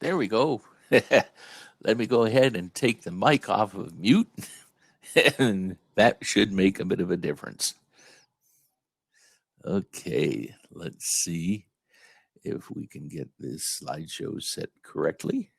There we go. Let me go ahead and take the mic off of mute, and that should make a bit of a difference. Okay, let's see if we can get this slideshow set correctly.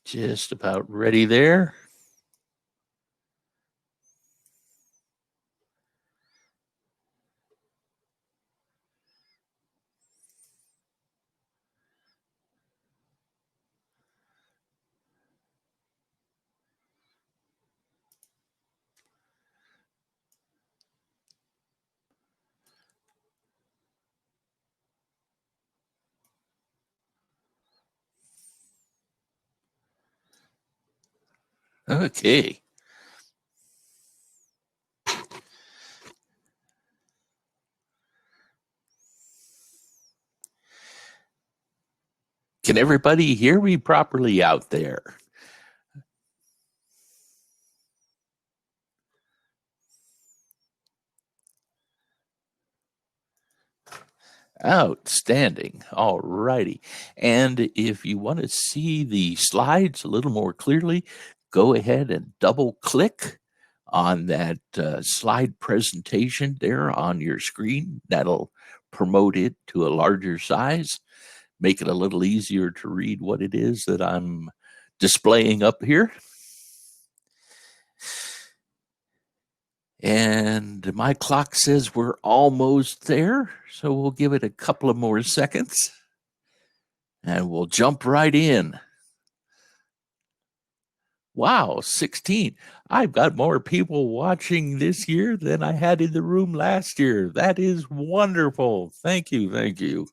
Just about ready there. Okay. Can everybody hear me properly out there? Outstanding. All righty. And if you want to see the slides a little more clearly, go ahead and double click on that slide presentation there on your screen. That'll promote it to a larger size, make it a little easier to read what it is that I'm displaying up here. And my clock says we're almost there, so we'll give it a couple of more seconds and we'll jump right in. Wow, 16. I've got more people watching this year than I had in the room last year. That is wonderful. Thank you. Thank you.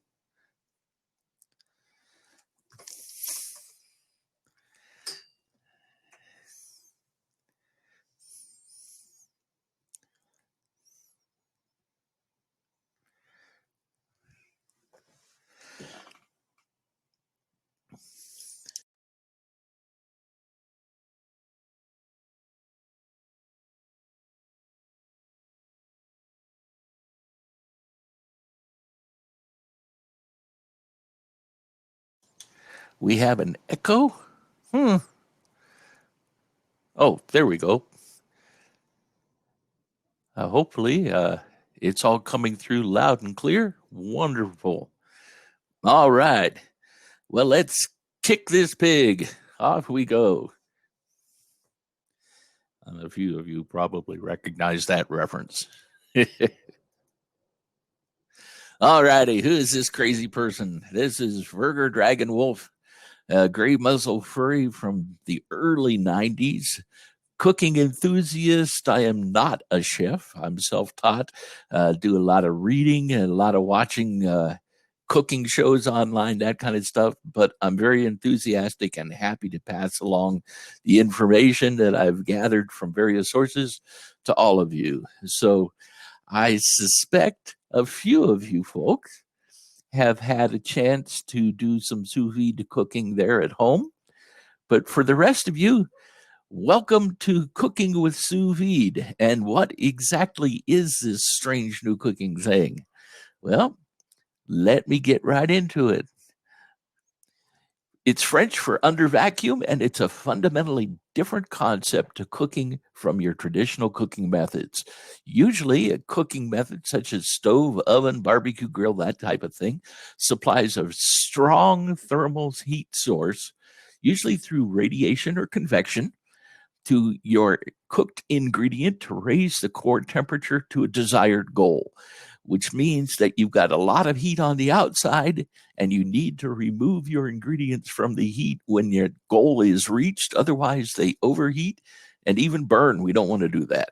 We have an echo? Oh, there we go. Hopefully, it's all coming through loud and clear. Wonderful. All right. Well, let's kick this pig. Off we go. A few of you probably recognize that reference. All righty. Who is this crazy person? This is Virger Dragon Wolf, a gray muzzle furry from the early 90s. Cooking enthusiast. I am not a chef. I'm self-taught, do a lot of reading and a lot of watching cooking shows online, that kind of stuff. But I'm very enthusiastic and happy to pass along the information that I've gathered from various sources to all of you. So I suspect a few of you folks have had a chance to do some sous vide cooking there at home. But for the rest of you, welcome to Cooking with Sous Vide. And what exactly is this strange new cooking thing? Well, let me get right into it. It's French for under vacuum, and it's a fundamentally different concept to cooking from your traditional cooking methods. Usually, a cooking method such as stove, oven, barbecue grill, that type of thing, supplies a strong thermal heat source, usually through radiation or convection, to your cooked ingredient to raise the core temperature to a desired goal. which means that you've got a lot of heat on the outside and you need to remove your ingredients from the heat when your goal is reached. Otherwise, they overheat and even burn. We don't want to do that.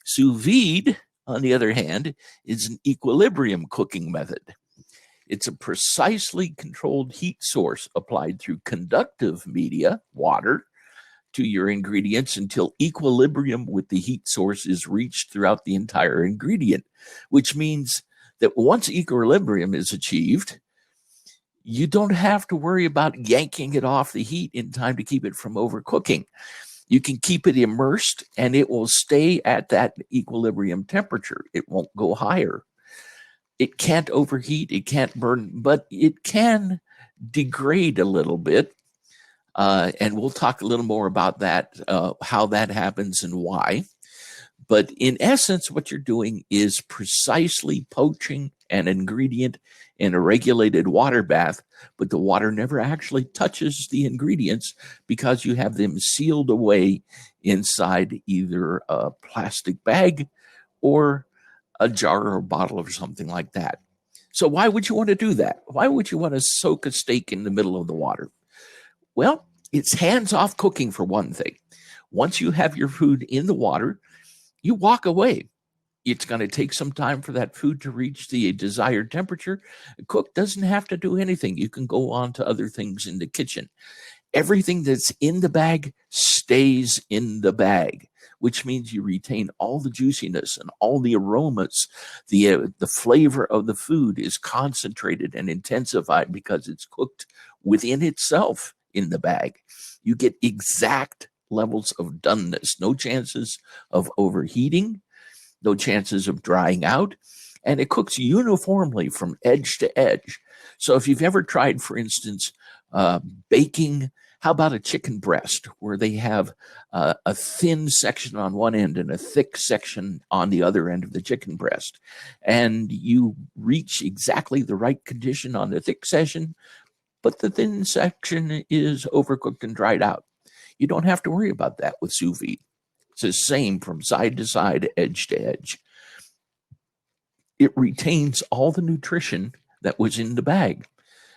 Sous vide, on the other hand, is an equilibrium cooking method. It's a precisely controlled heat source applied through conductive media, water, to your ingredients until equilibrium with the heat source is reached throughout the entire ingredient, which means that once equilibrium is achieved, you don't have to worry about yanking it off the heat in time to keep it from overcooking. You can keep it immersed and it will stay at that equilibrium temperature. It won't go higher. It can't overheat, it can't burn, but it can degrade a little bit. And we'll talk a little more about that, how that happens and why. But in essence, what you're doing is precisely poaching an ingredient in a regulated water bath, but the water never actually touches the ingredients because you have them sealed away inside either a plastic bag or a jar or a bottle or something like that. So why would you want to do that? Why would you want to soak a steak in the middle of the water? Well, it's hands-off cooking for one thing. Once you have your food in the water, you walk away. It's going to take some time for that food to reach the desired temperature. The cook doesn't have to do anything. You can go on to other things in the kitchen. Everything that's in the bag stays in the bag, which means you retain all the juiciness and all the aromas. The flavor of the food is concentrated and intensified because it's cooked within itself in the bag. You get exact levels of doneness, no chances of overheating, no chances of drying out, and it cooks uniformly from edge to edge. So if you've ever tried, for instance, baking, how about a chicken breast where they have a thin section on one end and a thick section on the other end of the chicken breast, and you reach exactly the right condition on the thick section, but the thin section is overcooked and dried out. You don't have to worry about that with sous vide. It's the same from side to side, edge to edge. It retains all the nutrition that was in the bag.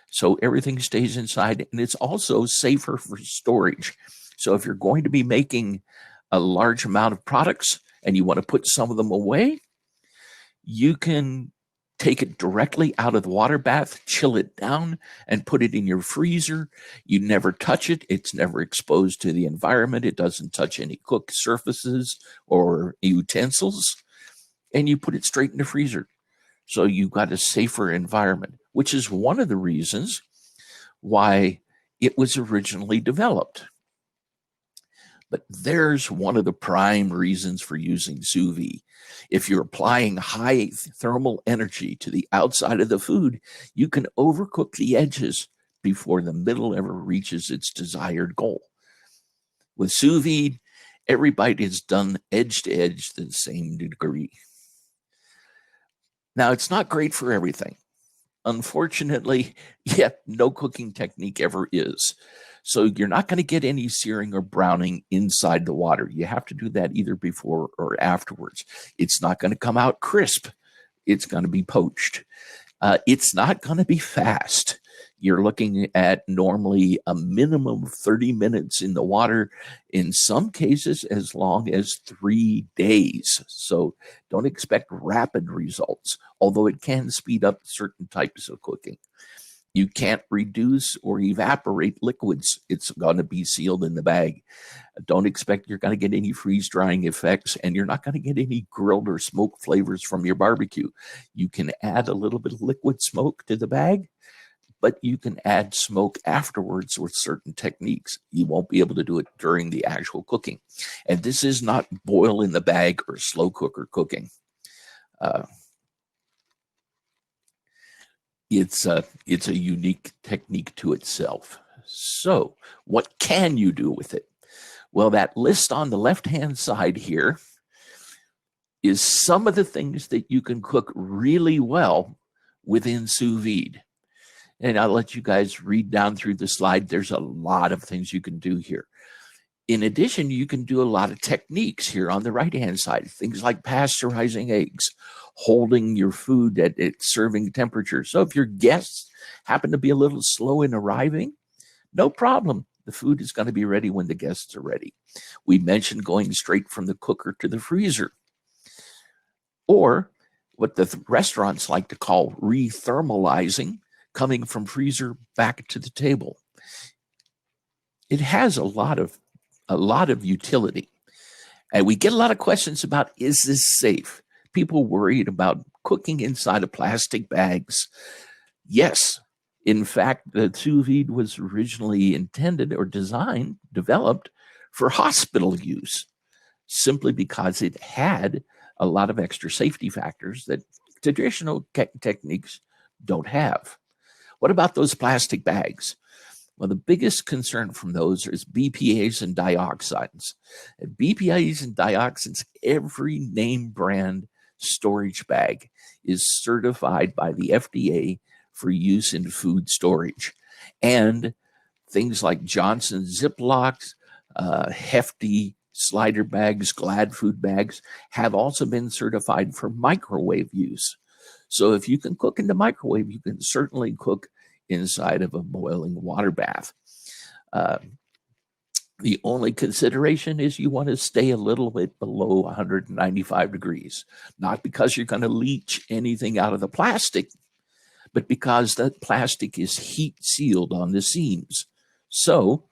So everything stays inside, and it's also safer for storage. So if you're going to be making a large amount of products and you want to put some of them away, you can take it directly out of the water bath, chill it down, and put it in your freezer. You never touch it. It's never exposed to the environment. It doesn't touch any cooked surfaces or utensils. And you put it straight in the freezer. So you've got a safer environment, which is one of the reasons why it was originally developed. But there's one of the prime reasons for using sous vide. If you're applying high thermal energy to the outside of the food, you can overcook the edges before the middle ever reaches its desired goal. With sous vide, every bite is done edge to edge to the same degree. Now, it's not great for everything. Unfortunately, yet no cooking technique ever is. So you're not going to get any searing or browning inside the water. You have to do that either before or afterwards. It's not going to come out crisp. It's going to be poached. It's not going to be fast. You're looking at normally a minimum of 30 minutes in the water, in some cases as long as 3 days. So don't expect rapid results, although it can speed up certain types of cooking. You can't reduce or evaporate liquids. It's going to be sealed in the bag. Don't expect you're going to get any freeze-drying effects, and you're not going to get any grilled or smoked flavors from your barbecue. You can add a little bit of liquid smoke to the bag, but you can add smoke afterwards with certain techniques. You won't be able to do it during the actual cooking. And this is not boil in the bag or slow cooker cooking. It's a unique technique to itself. So what can you do with it? Well, that list on the left-hand side here is some of the things that you can cook really well within sous vide. And I'll let you guys read down through the slide. There's a lot of things you can do here. In addition, you can do a lot of techniques here on the right-hand side, things like pasteurizing eggs, holding your food at its serving temperature. So if your guests happen to be a little slow in arriving, no problem. The food is going to be ready when the guests are ready. We mentioned going straight from the cooker to the freezer, or what the restaurants like to call rethermalizing, coming from freezer back to the table. It has a lot of utility. And we get a lot of questions about, is this safe? People worried about cooking inside of plastic bags. Yes. In fact, the sous vide was originally intended or developed for hospital use, simply because it had a lot of extra safety factors that traditional techniques don't have. What about those plastic bags? Well, the biggest concern from those is BPAs and dioxins. And BPAs and dioxins, every name brand storage bag is certified by the FDA for use in food storage. And things like Johnson Ziplocs, Hefty slider bags, Glad food bags have also been certified for microwave use. So if you can cook in the microwave, you can certainly cook inside of a boiling water bath. The only consideration is you want to stay a little bit below 195 degrees, not because you're going to leach anything out of the plastic, but because that plastic is heat sealed on the seams. So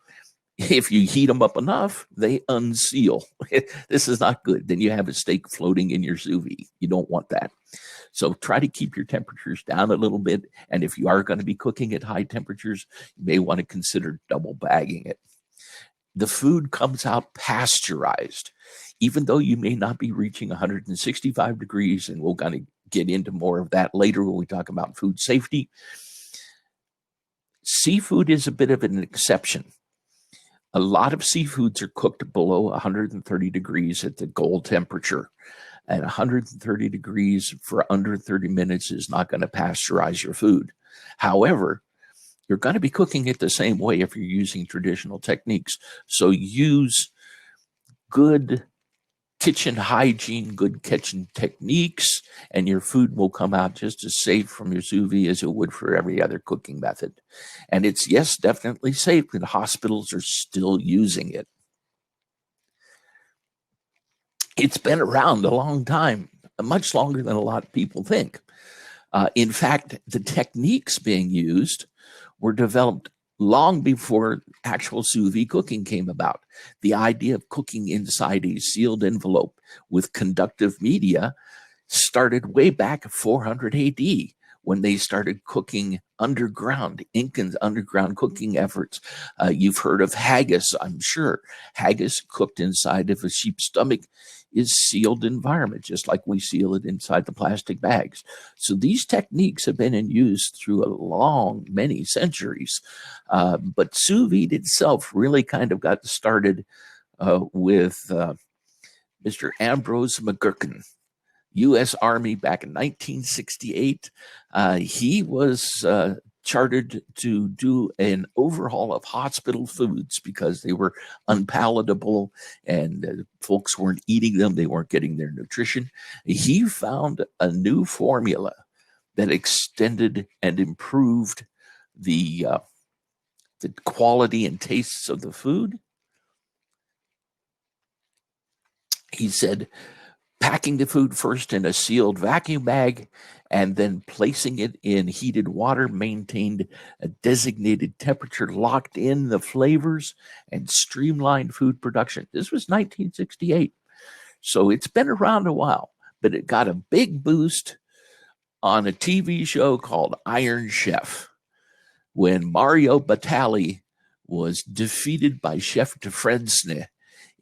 if you heat them up enough, they unseal. This is not good. Then you have a steak floating in your sous vide. You don't want that. So try to keep your temperatures down a little bit. And if you are going to be cooking at high temperatures, you may want to consider double bagging it. The food comes out pasteurized, even though you may not be reaching 165 degrees, and we're going to get into more of that later when we talk about food safety. Seafood is a bit of an exception. A lot of seafoods are cooked below 130 degrees at the goal temperature. And 130 degrees for under 30 minutes is not going to pasteurize your food. However, you're going to be cooking it the same way if you're using traditional techniques. So use good kitchen hygiene, good kitchen techniques, and your food will come out just as safe from your sous vide as it would for every other cooking method. And it's, yes, definitely safe, and hospitals are still using it. It's been around a long time, much longer than a lot of people think. In fact, the techniques being used were developed long before actual sous vide cooking came about. The idea of cooking inside a sealed envelope with conductive media started way back at 400 AD when they started cooking underground, Incan underground cooking efforts. You've heard of haggis, I'm sure. Haggis cooked inside of a sheep's stomach is sealed environment, just like we seal it inside the plastic bags. So these techniques have been in use through many centuries. But sous vide itself really kind of got started with Mr. Ambrose McGurkin, U.S. Army back in 1968. He was chartered to do an overhaul of hospital foods because they were unpalatable and folks weren't eating them. They weren't getting their nutrition. He found a new formula that extended and improved the quality and tastes of the food. He said, packing the food first in a sealed vacuum bag and then placing it in heated water maintained a designated temperature, locked in the flavors, and streamlined food production. This was 1968. So it's been around a while, but it got a big boost on a TV show called Iron Chef when Mario Batali was defeated by Chef Dufresne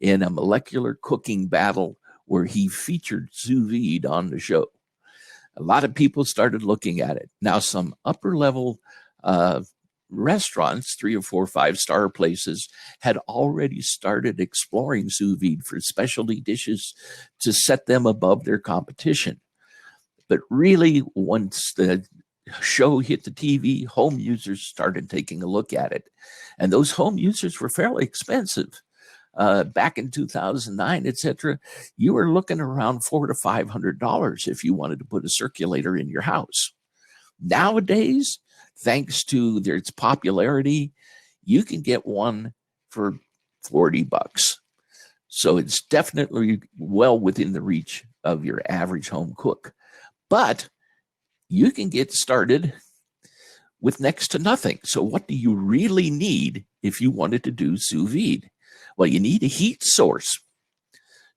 in a molecular cooking battle where he featured sous vide on the show. A lot of people started looking at it. Now, some upper level restaurants, 3 or 4, 5-star places, had already started exploring sous vide for specialty dishes to set them above their competition. But really, once the show hit the TV, home users started taking a look at it. And those home users were fairly expensive. back in 2009, etc., you were looking around $400 to $500 if you wanted to put a circulator in your house. Nowadays, thanks to its popularity, you can get one for $40. So it's definitely well within the reach of your average home cook. But you can get started with next to nothing. So what do you really need if you wanted to do sous vide? Well, you need a heat source,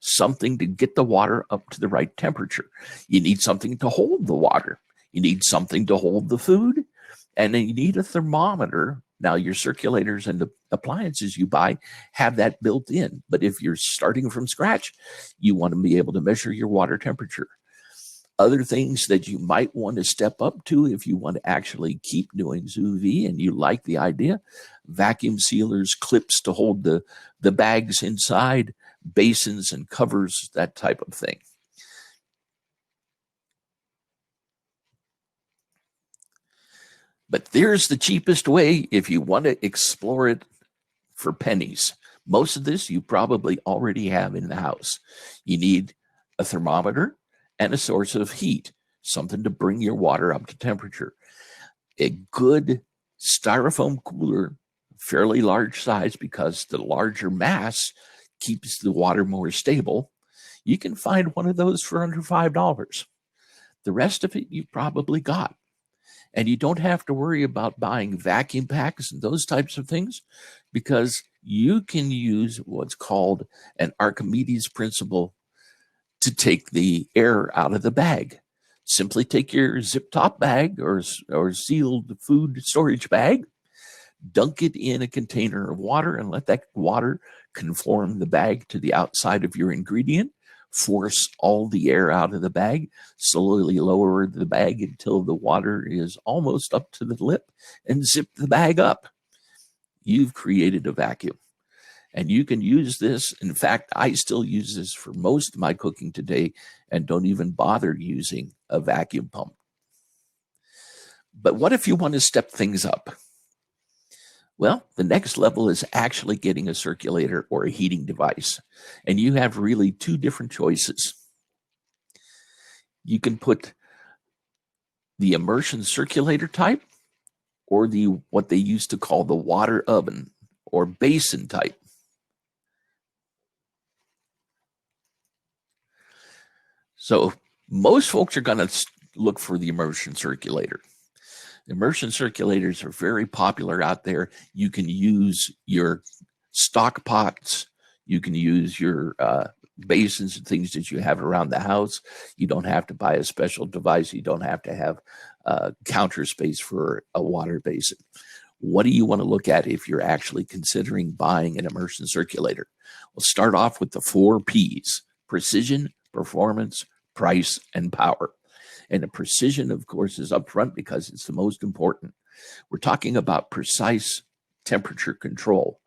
something to get the water up to the right temperature. You need something to hold the water. You need something to hold the food. And then you need a thermometer. Now, your circulators and the appliances you buy have that built in. But if you're starting from scratch, you want to be able to measure your water temperature. Other things that you might want to step up to if you want to actually keep doing sous vide and you like the idea: vacuum sealers, clips to hold the bags inside, basins and covers, that type of thing. But there's the cheapest way if you want to explore it for pennies. Most of this you probably already have in the house. You need a thermometer and a source of heat, something to bring your water up to temperature. A good styrofoam cooler, fairly large size, because the larger mass keeps the water more stable. You can find one of those for under $5. The rest of it you probably got. And you don't have to worry about buying vacuum packs and those types of things, because you can use what's called an Archimedes principle to take the air out of the bag. Simply take your zip top bag or sealed food storage bag, dunk it in a container of water, and let that water conform the bag to the outside of your ingredient. Force all the air out of the bag, slowly lower the bag until the water is almost up to the lip, and zip the bag up. You've created a vacuum. And you can use this. In fact, I still use this for most of my cooking today and don't even bother using a vacuum pump. But what if you want to step things up? Well, the next level is actually getting a circulator or a heating device. And you have really two different choices. You can put the immersion circulator type, or what they used to call the water oven or basin type. So most folks are going to look for the immersion circulator. Immersion circulators are very popular out there. You can use your stock pots. You can use your basins and things that you have around the house. You don't have to buy a special device. You don't have to have counter space for a water basin. What do you want to look at if you're actually considering buying an immersion circulator? We'll start off with the 4 P's: precision, performance, price, and power. And the precision, of course, is upfront because it's the most important. We're talking about precise temperature control.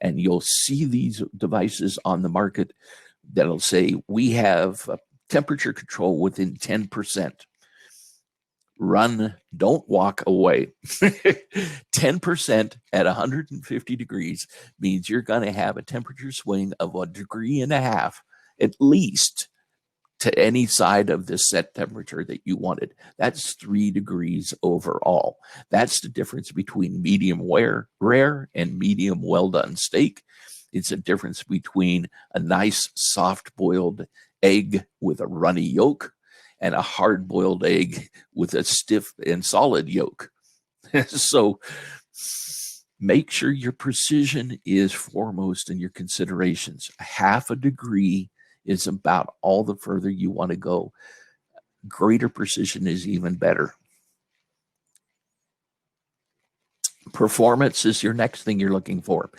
And you'll see these devices on the market that'll say, we have temperature control within 10%. Run, don't walk away. 10% at 150 degrees means you're going to have a temperature swing of 1.5 degrees at least to any side of the set temperature that you wanted. That's 3 degrees overall. That's the difference between medium rare and medium well-done steak. It's a difference between a nice soft-boiled egg with a runny yolk and a hard-boiled egg with a stiff and solid yolk. So make sure your precision is foremost in your considerations. 0.5 degree is about all the further you want to go. Greater precision is even better. Performance is your next thing you're looking for.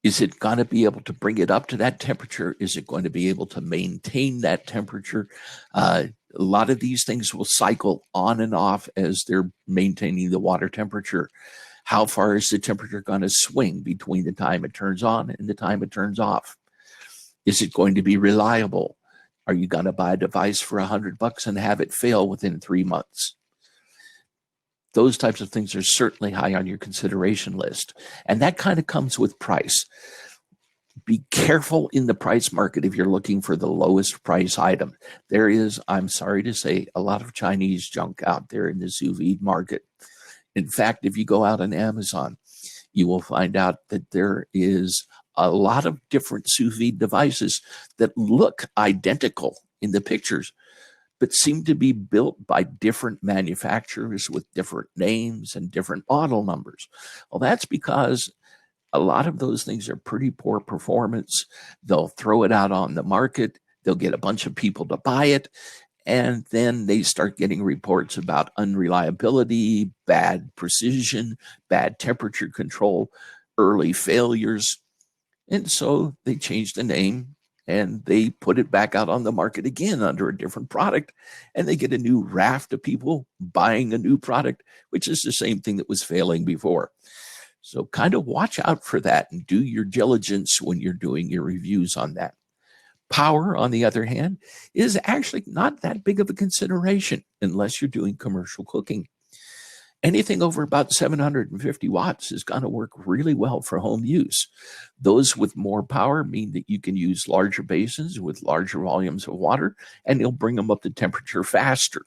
Is it going to be able to bring it up to that temperature? Is it going to be able to maintain that temperature? A lot of these things will cycle on and off as they're maintaining the water temperature. How far is the temperature going to swing between the time it turns on and the time it turns off? Is it going to be reliable? Are you going to buy a device for $100 and have it fail within 3 months? Those types of things are certainly high on your consideration list. And that kind of comes with price. Be careful in the price market if you're looking for the lowest price item. There is, I'm sorry to say, a lot of Chinese junk out there in the sous vide market. In fact, if you go out on Amazon, you will find out that there is a lot of different sous vide devices that look identical in the pictures, but seem to be built by different manufacturers with different names and different model numbers. Well, that's because a lot of those things are pretty poor performance. They'll throw it out on the market. They'll get a bunch of people to buy it. And then they start getting reports about unreliability, bad precision, bad temperature control, early failures. And so they changed the name and they put it back out on the market again under a different product. And they get a new raft of people buying a new product, which is the same thing that was failing before. So kind of watch out for that and do your diligence when you're doing your reviews on that. Power, on the other hand, is actually not that big of a consideration unless you're doing commercial cooking. Anything over about 750 watts is going to work really well for home use. Those with more power mean that you can use larger basins with larger volumes of water, and they'll bring them up to temperature faster.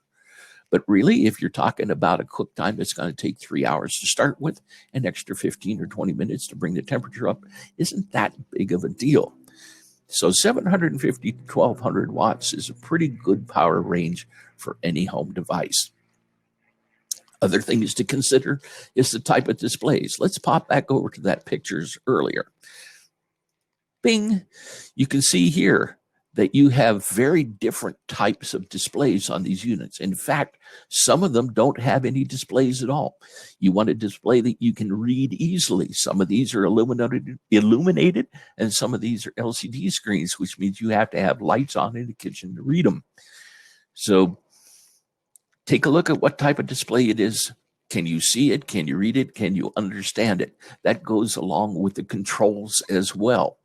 But really, if you're talking about a cook time that's going to take 3 hours to start with, an extra 15 or 20 minutes to bring the temperature up isn't that big of a deal. So 750 to 1200 watts is a pretty good power range for any home device. Other things to consider is the type of displays. Let's pop back over to that pictures earlier. Bing, you can see here that you have very different types of displays on these units. In fact, some of them don't have any displays at all. You want a display that you can read easily. Some of these are illuminated, and some of these are LCD screens, which means you have to have lights on in the kitchen to read them. So take a look at what type of display it is. Can you see it? Can you read it? Can you understand it? That goes along with the controls as well.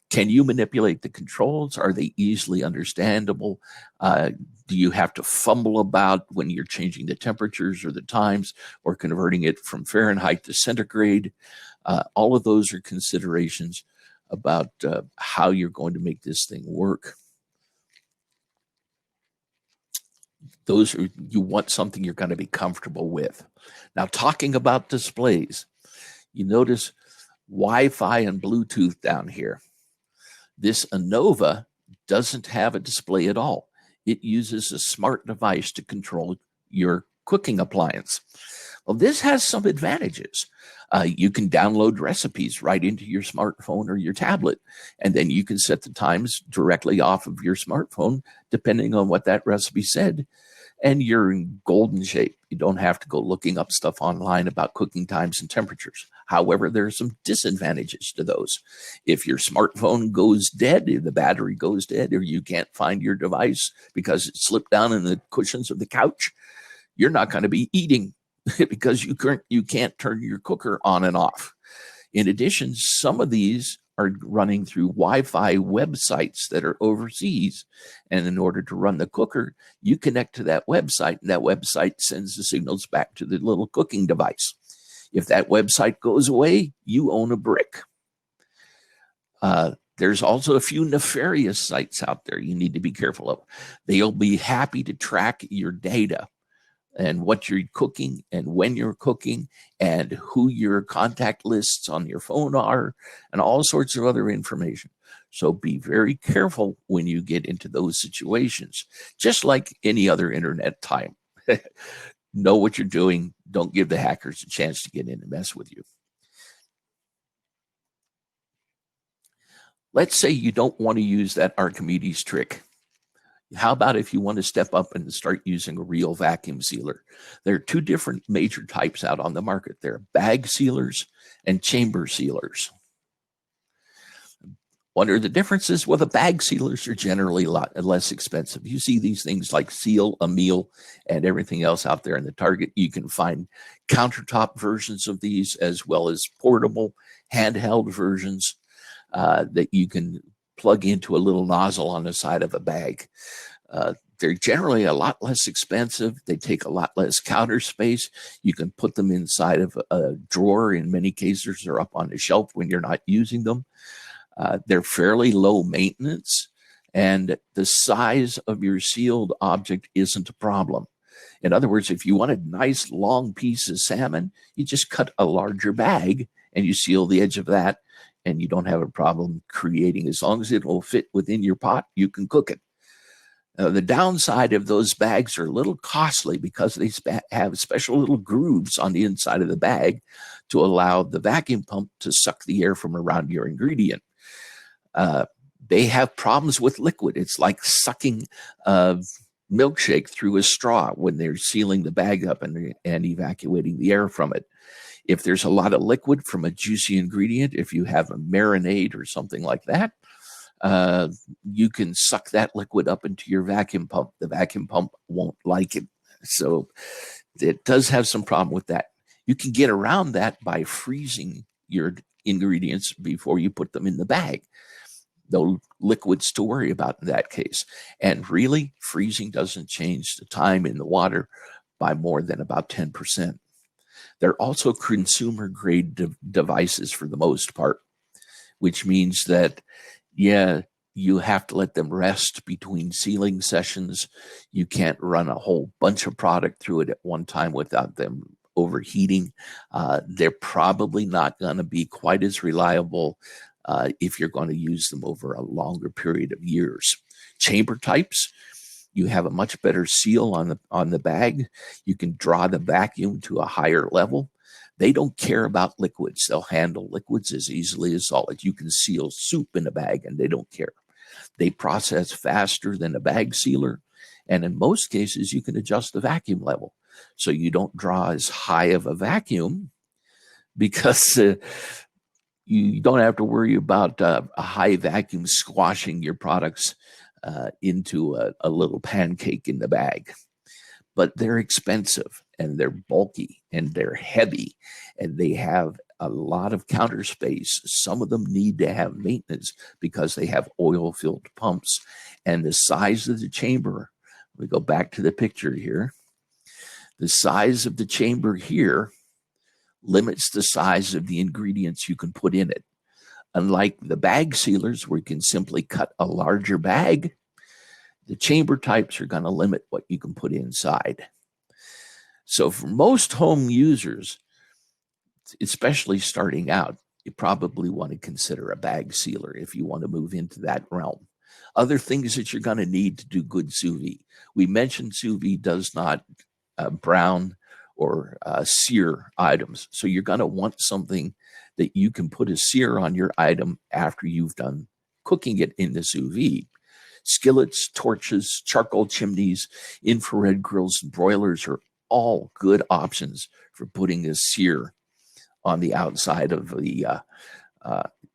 Can you manipulate the controls? Are they easily understandable? Do you have to fumble about when you're changing the temperatures or the times or converting it from Fahrenheit to centigrade? All of those are considerations about how you're going to make this thing work. Those are, you want something you're going to be comfortable with. Now, talking about displays, you notice Wi-Fi and Bluetooth down here. This Innova doesn't have a display at all. It uses a smart device to control your cooking appliance. Well, this has some advantages. You can download recipes right into your smartphone or your tablet, and then you can set the times directly off of your smartphone, depending on what that recipe said, and you're in golden shape. You don't have to go looking up stuff online about cooking times and temperatures. However, there are some disadvantages to those. If your smartphone goes dead, if the battery goes dead, or you can't find your device because it slipped down in the cushions of the couch, you're not going to be eating because you can't turn your cooker on and off. In addition, some of these are running through Wi-Fi websites that are overseas. And in order to run the cooker, you connect to that website, and that website sends the signals back to the little cooking device. If that website goes away, you own a brick. There's also a few nefarious sites out there you need to be careful of. They'll be happy to track your data and what you're cooking and when you're cooking and who your contact lists on your phone are and all sorts of other information. So be very careful when you get into those situations, just like any other internet time. Know what you're doing. Don't give the hackers a chance to get in and mess with you. Let's say you don't want to use that Archimedes trick. How about if you want to step up and start using a real vacuum sealer? There are two different major types out on the market. There are bag sealers and chamber sealers. What are the differences? Well, the bag sealers are generally a lot less expensive. You see these things like Seal, a Meal, and everything else out there in the Target. You can find countertop versions of these as well as portable, handheld versions that you can plug into a little nozzle on the side of a bag. They're generally a lot less expensive. They take a lot less counter space. You can put them inside of a drawer. In many cases, they're up on the shelf when you're not using them. They're fairly low maintenance, and the size of your sealed object isn't a problem. In other words, if you want a nice long piece of salmon, you just cut a larger bag and you seal the edge of that, and you don't have a problem creating. As long as it will fit within your pot, you can cook it. The downside of those bags are a little costly because they have special little grooves on the inside of the bag to allow the vacuum pump to suck the air from around your ingredient. They have problems with liquid. It's like sucking milkshake through a straw when they're sealing the bag up and evacuating the air from it. If there's a lot of liquid from a juicy ingredient, if you have a marinade or something like that, you can suck that liquid up into your vacuum pump. The vacuum pump won't like it. So it does have some problem with that. You can get around that by freezing your ingredients before you put them in the bag. No liquids to worry about in that case. And really, freezing doesn't change the time in the water by more than about 10%. They're also consumer grade devices for the most part, which means that, yeah, you have to let them rest between sealing sessions. You can't run a whole bunch of product through it at one time without them overheating. They're probably not going to be quite as reliable if you're going to use them over a longer period of years. Chamber types, you have a much better seal on the bag. You can draw the vacuum to a higher level. They don't care about liquids. They'll handle liquids as easily as solids. You can seal soup in a bag and they don't care. They process faster than a bag sealer. And in most cases, you can adjust the vacuum level so you don't draw as high of a vacuum, because you don't have to worry about a high vacuum squashing your products into a little pancake in the bag. But they're expensive and they're bulky and they're heavy and they have a lot of counter space. Some of them need to have maintenance because they have oil-filled pumps. And the size of the chamber, we go back to the picture here, the size of the chamber here limits the size of the ingredients you can put in it. Unlike the bag sealers, where you can simply cut a larger bag, the chamber types are going to limit what you can put inside. So for most home users, especially starting out, you probably want to consider a bag sealer if you want to move into that realm. Other things that you're going to need to do good sous vide. We mentioned sous vide does not brown or sear items. So you're going to want something that you can put a sear on your item after you've done cooking it in the sous vide. Skillets, torches, charcoal chimneys, infrared grills, and broilers are all good options for putting a sear on the outside of the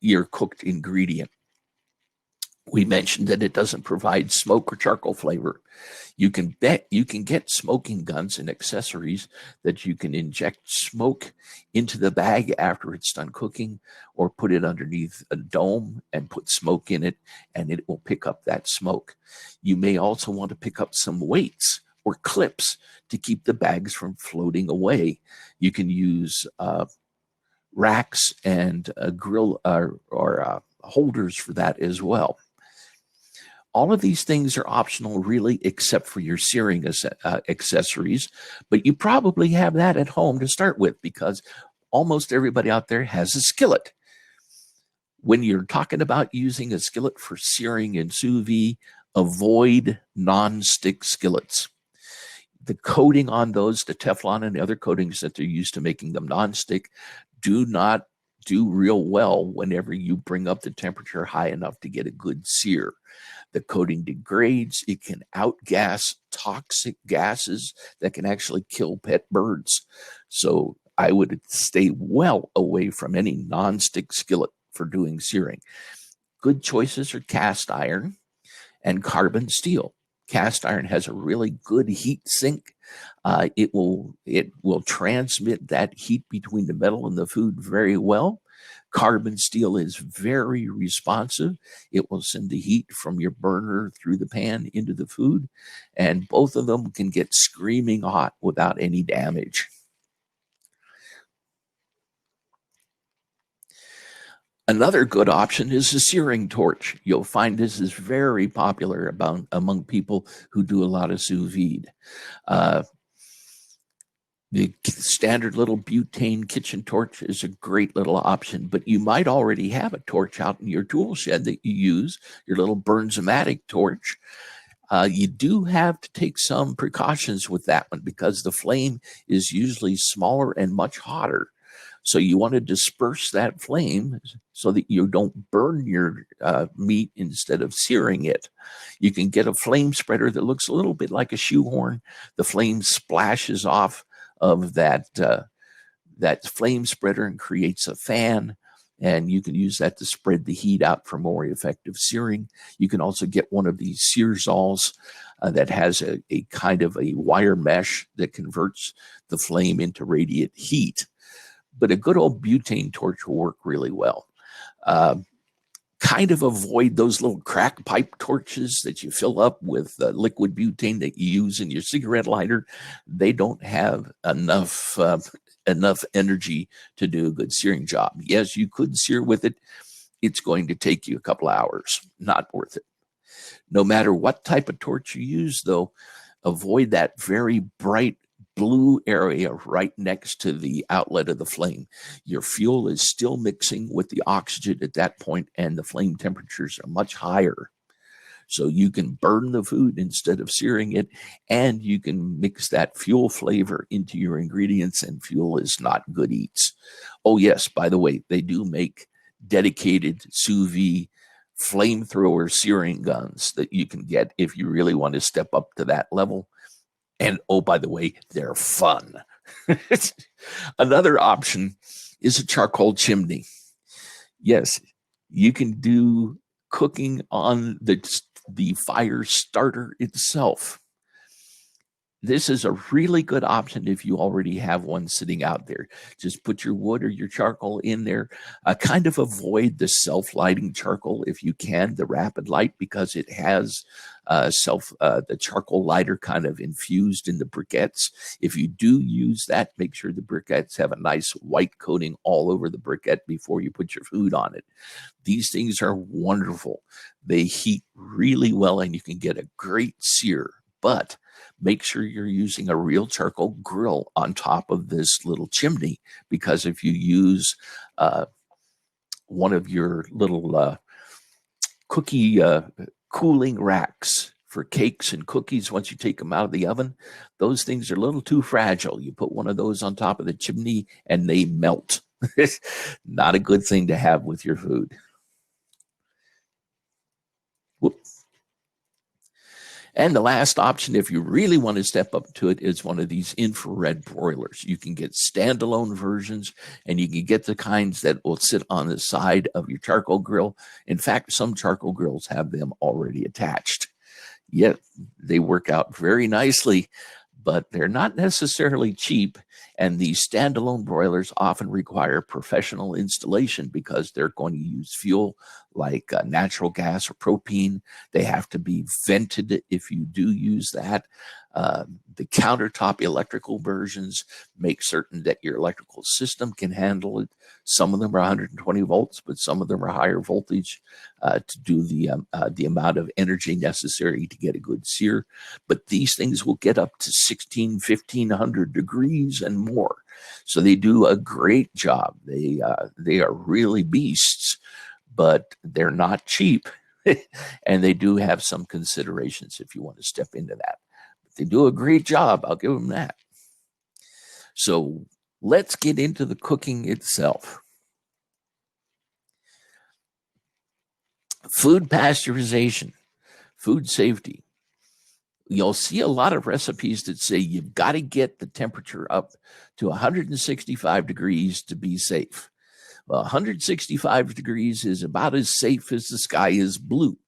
your cooked ingredient. We mentioned that it doesn't provide smoke or charcoal flavor. You can get smoking guns and accessories that you can inject smoke into the bag after it's done cooking, or put it underneath a dome and put smoke in it, and it will pick up that smoke. You may also want to pick up some weights or clips to keep the bags from floating away. You can use racks and grill or holders for that as well. All of these things are optional, really, except for your searing accessories, but you probably have that at home to start with because almost everybody out there has a skillet. When you're talking about using a skillet for searing and sous vide, avoid non-stick skillets. The coating on those, the Teflon and the other coatings that they're used to making them non-stick, do not do real well whenever you bring up the temperature high enough to get a good sear. The coating degrades. It can outgas toxic gases that can actually kill pet birds. So I would stay well away from any non-stick skillet for doing searing. Good choices are cast iron and carbon steel. Cast iron has a really good heat sink. It will transmit that heat between the metal and the food very well. Carbon steel is very responsive. It will send the heat from your burner through the pan into the food, and both of them can get screaming hot without any damage. Another good option is a searing torch. You'll find this is very popular among people who do a lot of sous vide. The standard little butane kitchen torch is a great little option, but you might already have a torch out in your tool shed that you use, your little Bernzomatic torch. You do have to take some precautions with that one because the flame is usually smaller and much hotter. So you want to disperse that flame so that you don't burn your meat instead of searing it. You can get a flame spreader that looks a little bit like a shoehorn. The flame splashes off of that flame spreader and creates a fan. And you can use that to spread the heat out for more effective searing. You can also get one of these Searsalls that has a kind of a wire mesh that converts the flame into radiant heat. But a good old butane torch will work really well. Kind of avoid those little crack pipe torches that you fill up with liquid butane that you use in your cigarette lighter. They don't have enough energy to do a good searing job. Yes, you could sear with it. It's going to take you a couple hours. Not worth it. No matter what type of torch you use, though, avoid that very bright blue area right next to the outlet of the flame. Your fuel is still mixing with the oxygen at that point, and the flame temperatures are much higher. So you can burn the food instead of searing it, and you can mix that fuel flavor into your ingredients, and fuel is not good eats. Oh yes, by the way, they do make dedicated sous vide flamethrower searing guns that you can get if you really want to step up to that level. And oh, by the way, they're fun. Another option is a charcoal chimney. Yes, you can do cooking on the fire starter itself. This is a really good option if you already have one sitting out there. Just put your wood or your charcoal in there. Kind of avoid the self-lighting charcoal if you can, the rapid light, because it has the charcoal lighter kind of infused in the briquettes. If you do use that, make sure the briquettes have a nice white coating all over the briquette before you put your food on it. These things are wonderful. They heat really well and you can get a great sear, but make sure you're using a real charcoal grill on top of this little chimney, because if you use one of your little cookie cooling racks for cakes and cookies, once you take them out of the oven, those things are a little too fragile. You put one of those on top of the chimney and they melt. Not a good thing to have with your food. Whoops. And the last option, if you really want to step up to it, is one of these infrared broilers. You can get standalone versions, and you can get the kinds that will sit on the side of your charcoal grill. In fact, some charcoal grills have them already attached. Yet they work out very nicely, but they're not necessarily cheap. And these standalone broilers often require professional installation because they're going to use fuel like natural gas or propane. They have to be vented if you do use that. The countertop electrical versions make certain that your electrical system can handle it. Some of them are 120 volts, but some of them are higher voltage to do the amount of energy necessary to get a good sear. But these things will get up to 1500 degrees and more. So they do a great job. They are really beasts, but they're not cheap. And they do have some considerations if you want to step into that. But they do a great job. I'll give them that. So let's get into the cooking itself. Food pasteurization, food safety. You'll see a lot of recipes that say you've got to get the temperature up to 165 degrees to be safe. Well, 165 degrees is about as safe as the sky is blue.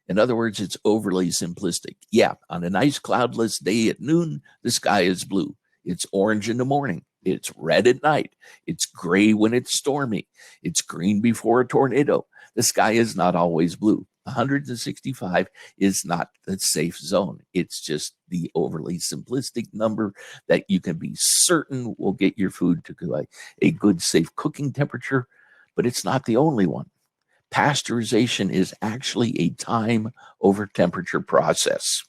In other words, it's overly simplistic. Yeah, on a nice cloudless day at noon, the sky is blue. It's orange in the morning. It's red at night. It's gray when it's stormy. It's green before a tornado. The sky is not always blue. 165 is not the safe zone. It's just the overly simplistic number that you can be certain will get your food to a good, safe cooking temperature. but it's not the only one. Pasteurization is actually a time over temperature process.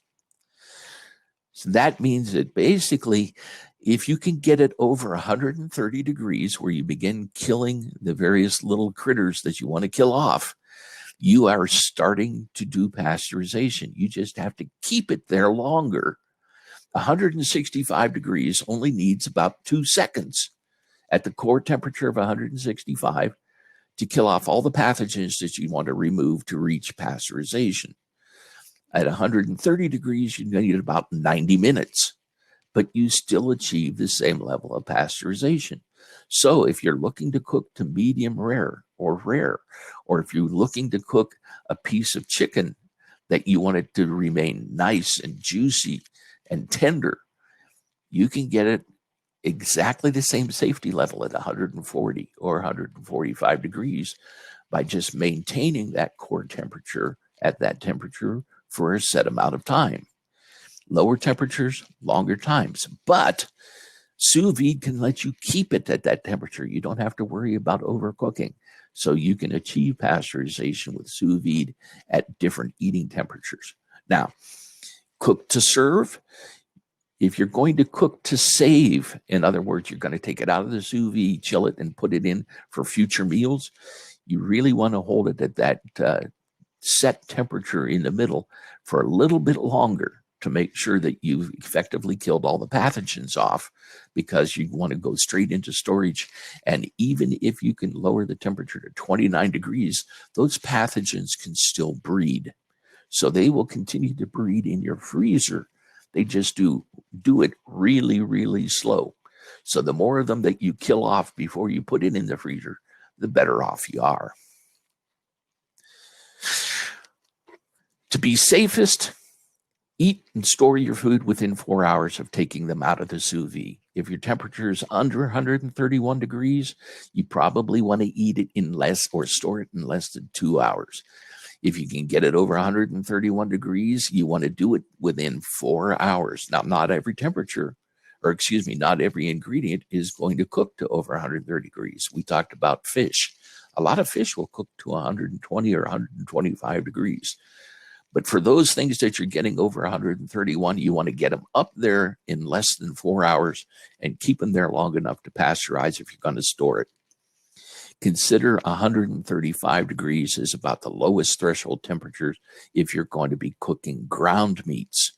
So that means that basically, if you can get it over 130 degrees where you begin killing the various little critters that you want to kill off, you are starting to do pasteurization. You just have to keep it there longer. 165 degrees only needs about 2 seconds at the core temperature of 165 to kill off all the pathogens that you want to remove to reach pasteurization. At 130 degrees, you need about 90 minutes, but you still achieve the same level of pasteurization. So if you're looking to cook to medium rare, or if you're looking to cook a piece of chicken that you want it to remain nice and juicy and tender, you can get it exactly the same safety level at 140 or 145 degrees by just maintaining that core temperature at that temperature for a set amount of time. Lower temperatures, longer times, but sous vide can let you keep it at that temperature. You don't have to worry about overcooking. So you can achieve pasteurization with sous vide at different eating temperatures. Now, cook to serve. If you're going to cook to save, in other words, you're going to take it out of the sous vide, chill it, and put it in for future meals, you really want to hold it at that set temperature in the middle for a little bit longer to make sure that you've effectively killed all the pathogens off, because you want to go straight into storage. And even if you can lower the temperature to 29 degrees, those pathogens can still breed. So they will continue to breed in your freezer. They just do it really, really slow. So the more of them that you kill off before you put it in the freezer, the better off you are. To be safest, eat and store your food within 4 hours of taking them out of the sous vide. If your temperature is under 131 degrees, you probably want to eat it in less or store it in less than 2 hours. If you can get it over 131 degrees, you want to do it within 4 hours. Now, not every temperature, not every ingredient is going to cook to over 130 degrees. We talked about fish. A lot of fish will cook to 120 or 125 degrees. But for those things that you're getting over 131, you want to get them up there in less than 4 hours and keep them there long enough to pasteurize if you're going to store it. Consider 135 degrees is about the lowest threshold temperatures if you're going to be cooking ground meats.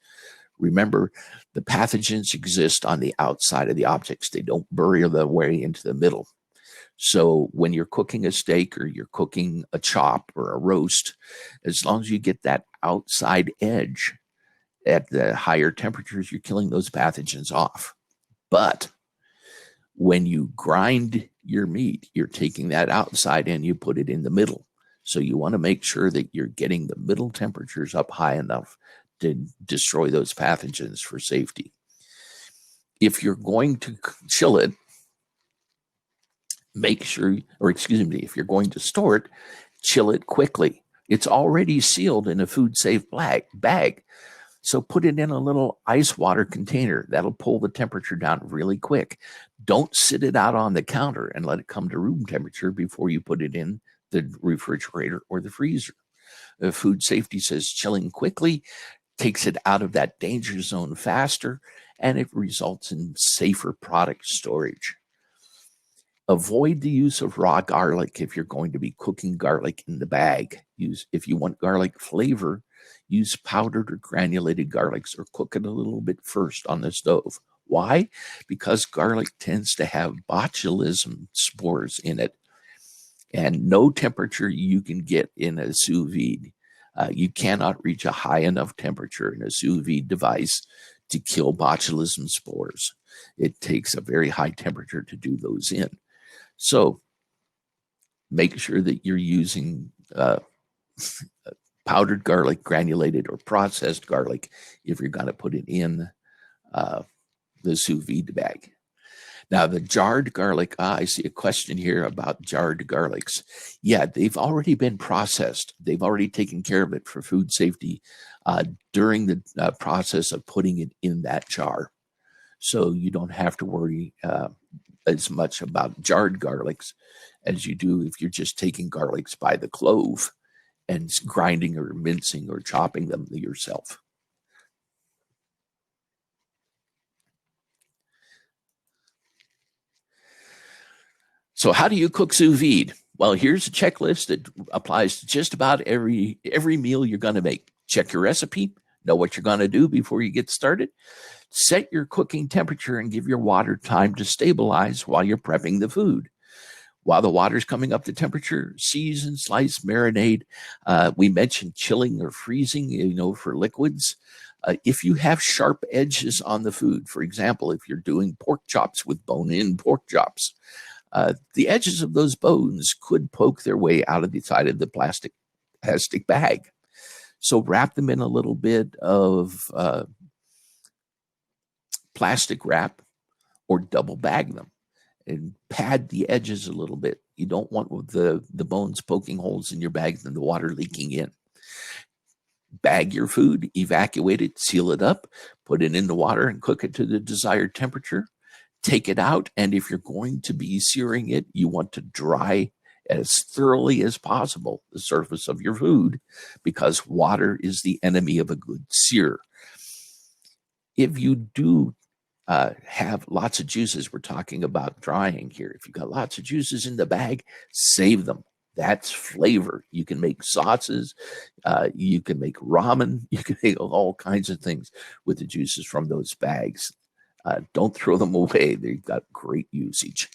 Remember, the pathogens exist on the outside of the objects. They don't bury their way into the middle. So when you're cooking a steak or you're cooking a chop or a roast, as long as you get that outside edge at the higher temperatures, you're killing those pathogens off. But when you grind your meat, you're taking that outside and you put it in the middle. So you want to make sure that you're getting the middle temperatures up high enough to destroy those pathogens for safety. If you're going to chill it, if you're going to store it, chill it quickly. It's already sealed in a food-safe bag. So put it in a little ice water container. That'll pull the temperature down really quick. Don't sit it out on the counter and let it come to room temperature before you put it in the refrigerator or the freezer. Food safety says chilling quickly takes it out of that danger zone faster, and it results in safer product storage. Avoid the use of raw garlic if you're going to be cooking garlic in the bag. If you want garlic flavor, use powdered or granulated garlics, or cook it a little bit first on the stove. Why? Because garlic tends to have botulism spores in it, and no temperature you can get in a sous vide. You cannot reach a high enough temperature in a sous vide device to kill botulism spores. It takes a very high temperature to do those in. So make sure that you're using powdered garlic, granulated or processed garlic if you're going to put it in the sous vide bag. Now, the jarred garlic, I see a question here about jarred garlics. Yeah, they've already been processed. They've already taken care of it for food safety during the process of putting it in that jar. So you don't have to worry as much about jarred garlics as you do if you're just taking garlics by the clove and grinding or mincing or chopping them yourself. So how do you cook sous vide? Well, here's a checklist that applies to just about every meal you're going to make. Check your recipe, know what you're going to do before you get started. Set your cooking temperature and give your water time to stabilize while you're prepping the food. While the water's coming up to temperature, season, slice, marinate. We mentioned chilling or freezing, for liquids. If you have sharp edges on the food, for example, if you're doing pork chops with bone-in pork chops, the edges of those bones could poke their way out of the side of the plastic bag. So wrap them in a little bit of plastic wrap or double bag them and pad the edges a little bit. You don't want the bones poking holes in your bag and the water leaking in. Bag your food, evacuate it, seal it up, put it in the water and cook it to the desired temperature. Take it out, and if you're going to be searing it, you want to dry as thoroughly as possible the surface of your food, because water is the enemy of a good sear. If you do have lots of juices, we're talking about drying here. If you've got lots of juices in the bag, save them. That's flavor. You can make sauces, you can make ramen, you can make all kinds of things with the juices from those bags. Don't throw them away. They've got great usage.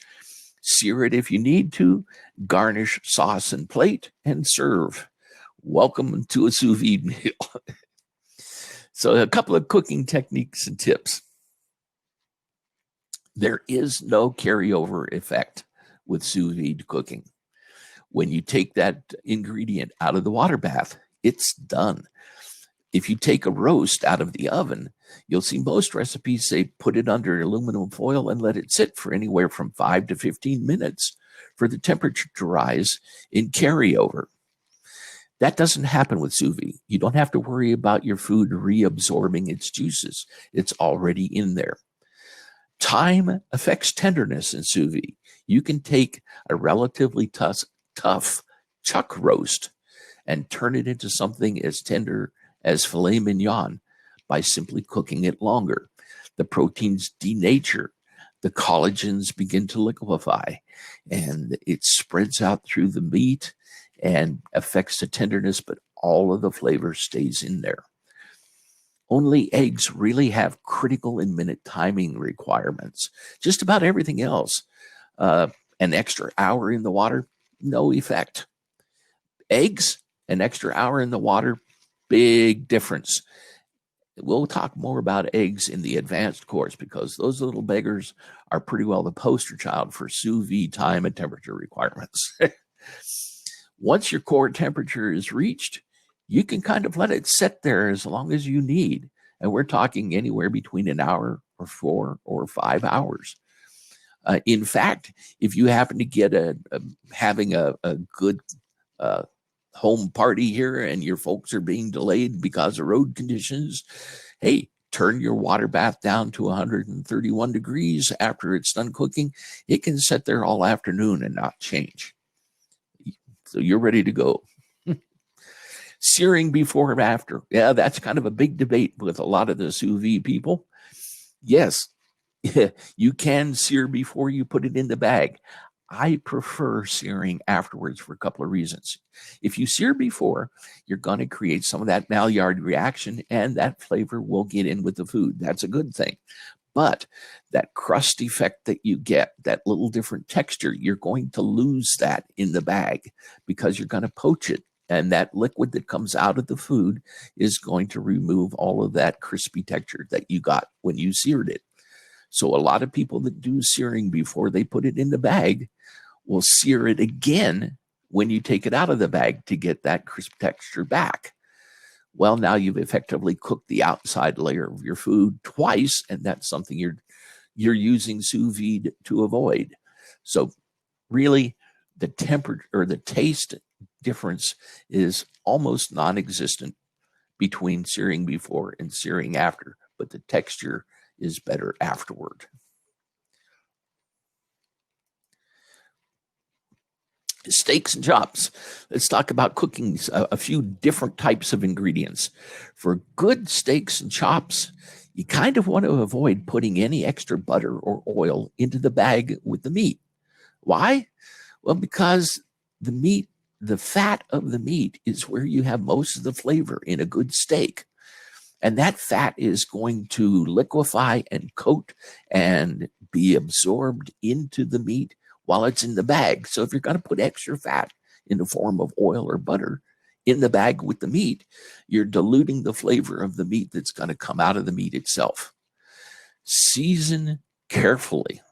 Sear it if you need to, garnish, sauce, and plate, and serve. Welcome to a sous vide meal. So a couple of cooking techniques and tips. There is no carryover effect with sous vide cooking. When you take that ingredient out of the water bath, it's done. If you take a roast out of the oven, you'll see most recipes say put it under aluminum foil and let it sit for anywhere from 5 to 15 minutes for the temperature to rise in carryover. That doesn't happen with sous vide. You don't have to worry about your food reabsorbing its juices. It's already in there. Time affects tenderness in sous vide. You can take a relatively tough chuck roast and turn it into something as tender as filet mignon by simply cooking it longer. The proteins denature, the collagens begin to liquefy, and it spreads out through the meat and affects the tenderness, but all of the flavor stays in there. Only eggs really have critical and minute timing requirements. Just about everything else, an extra hour in the water, no effect. Eggs, an extra hour in the water, big difference. We'll talk more about eggs in the advanced course because those little beggars are pretty well the poster child for sous vide time and temperature requirements. Once your core temperature is reached, you can kind of let it sit there as long as you need. And we're talking anywhere between an hour or 4 or 5 hours. In fact, if you happen to get having a good home party here and your folks are being delayed because of road conditions, hey, turn your water bath down to 131 degrees after it's done cooking. It can sit there all afternoon and not change. So you're ready to go. Searing before and after. Yeah, that's kind of a big debate with a lot of the sous vide people. Yes, you can sear before you put it in the bag. I prefer searing afterwards for a couple of reasons. If you sear before, you're going to create some of that Maillard reaction, and that flavor will get in with the food. That's a good thing. But that crust effect that you get, that little different texture, you're going to lose that in the bag because you're going to poach it. And that liquid that comes out of the food is going to remove all of that crispy texture that you got when you seared it. So a lot of people that do searing before they put it in the bag will sear it again when you take it out of the bag to get that crisp texture back. Well, now you've effectively cooked the outside layer of your food twice, and that's something you're using sous vide to avoid. So really, the temperature or the taste difference is almost non-existent between searing before and searing after, but the texture is better afterward. Steaks and chops. Let's talk about cooking a few different types of ingredients. For good steaks and chops, you kind of want to avoid putting any extra butter or oil into the bag with the meat. Why? Well, because the fat of the meat is where you have most of the flavor in a good steak. And that fat is going to liquefy and coat and be absorbed into the meat while it's in the bag. So if you're going to put extra fat in the form of oil or butter in the bag with the meat, you're diluting the flavor of the meat that's going to come out of the meat itself. Season carefully.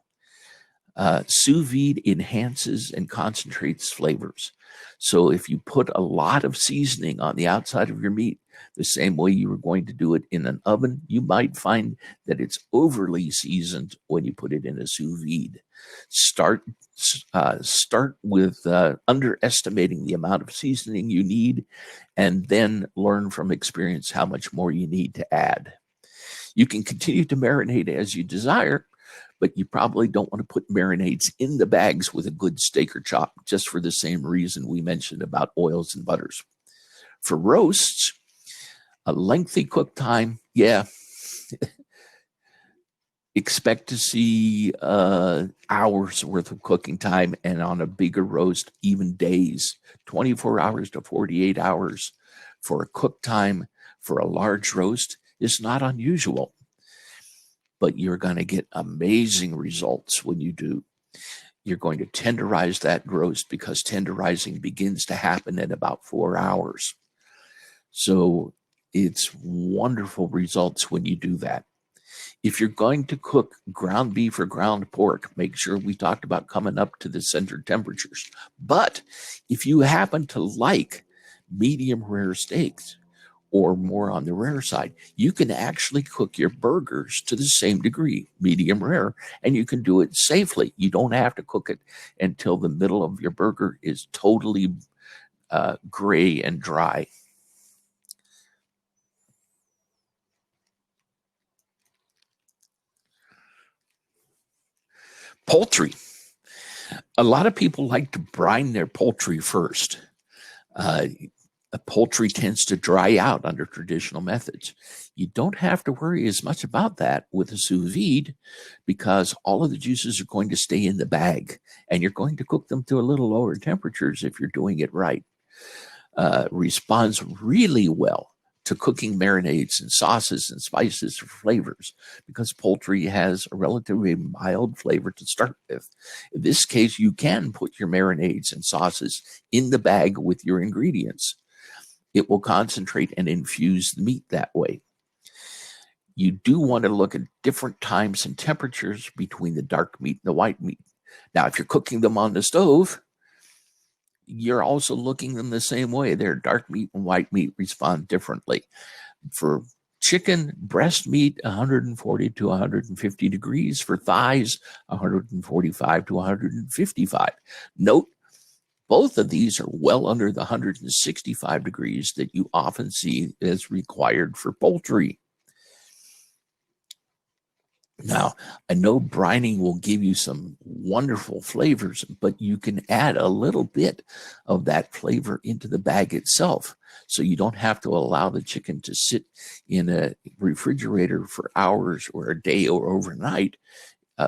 Sous vide enhances and concentrates flavors. So if you put a lot of seasoning on the outside of your meat, the same way you were going to do it in an oven, you might find that it's overly seasoned when you put it in a sous vide. Start with underestimating the amount of seasoning you need, and then learn from experience how much more you need to add. You can continue to marinate as you desire, but you probably don't want to put marinades in the bags with a good steak or chop, just for the same reason we mentioned about oils and butters. For roasts, a lengthy cook time, expect to see hours worth of cooking time, and on a bigger roast, even days, 24 hours to 48 hours for a cook time for a large roast is not unusual. But you're going to get amazing results when you do. You're going to tenderize that roast because tenderizing begins to happen in about 4 hours. So it's wonderful results when you do that. If you're going to cook ground beef or ground pork, make sure we talked about coming up to the center temperatures. But if you happen to like medium rare steaks, or more on the rare side, you can actually cook your burgers to the same degree, medium rare, and you can do it safely. You don't have to cook it until the middle of your burger is totally gray and dry. Poultry. A lot of people like to brine their poultry first. Poultry tends to dry out under traditional methods. You don't have to worry as much about that with a sous vide because all of the juices are going to stay in the bag, and you're going to cook them to a little lower temperatures if you're doing it right. Responds really well to cooking marinades and sauces and spices or flavors because poultry has a relatively mild flavor to start with. In this case, you can put your marinades and sauces in the bag with your ingredients. It will concentrate and infuse the meat that way. You do want to look at different times and temperatures between the dark meat and the white meat. Now, if you're cooking them on the stove, you're also looking them the same way. Their dark meat and white meat respond differently. For chicken, breast meat, 140 to 150 degrees. For thighs, 145 to 155. Note, both of these are well under the 165 degrees that you often see as required for poultry. Now, I know brining will give you some wonderful flavors, but you can add a little bit of that flavor into the bag itself. So you don't have to allow the chicken to sit in a refrigerator for hours or a day or overnight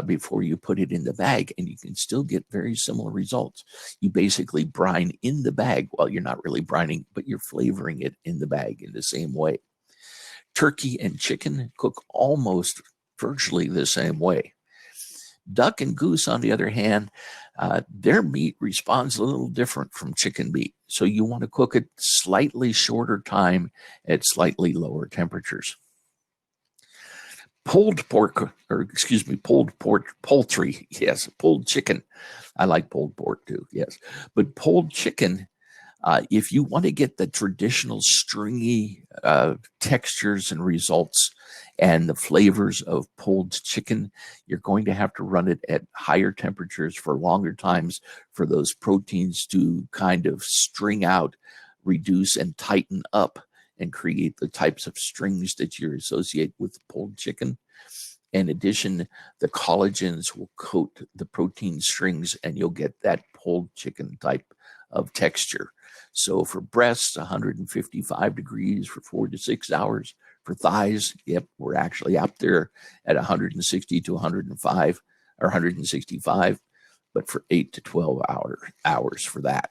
before you put it in the bag, and you can still get very similar results. You basically brine in the bag. Well, you're not really brining, but you're flavoring it in the bag in the same way. Turkey and chicken cook almost virtually the same way. Duck and goose, on the other hand, their meat responds a little different from chicken meat. So you want to cook it slightly shorter time at slightly lower temperatures. Pulled pork, poultry, yes, pulled chicken. I like pulled pork too, yes. But pulled chicken, if you want to get the traditional stringy textures and results and the flavors of pulled chicken, you're going to have to run it at higher temperatures for longer times for those proteins to kind of string out, reduce, and tighten up and create the types of strings that you associate with pulled chicken. In addition, the collagens will coat the protein strings, and you'll get that pulled chicken type of texture. So for breasts, 155 degrees for 4 to 6 hours. For thighs, yep, we're actually up there at 160 to 105 or 165, but for 8 to 12 hours for that.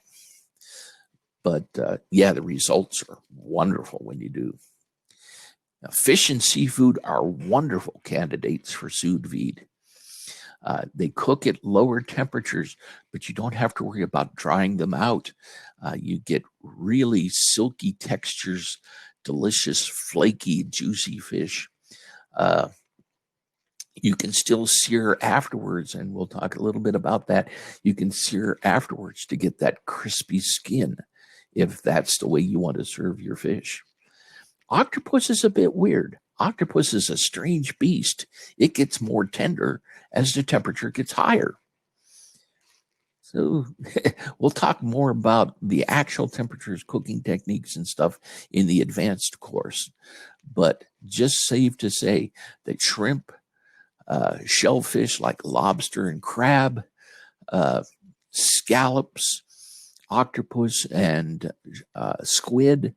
But yeah, the results are wonderful when you do. Now, fish and seafood are wonderful candidates for sous vide. They cook at lower temperatures, but you don't have to worry about drying them out. You get really silky textures, delicious, flaky, juicy fish. You can still sear afterwards, and we'll talk a little bit about that. You can sear afterwards to get that crispy skin if that's the way you want to serve your fish. Octopus is a bit weird. Octopus is a strange beast. It gets more tender as the temperature gets higher. So we'll talk more about the actual temperatures, cooking techniques and stuff in the advanced course. But just safe to say that shrimp, shellfish like lobster and crab, scallops, octopus, and squid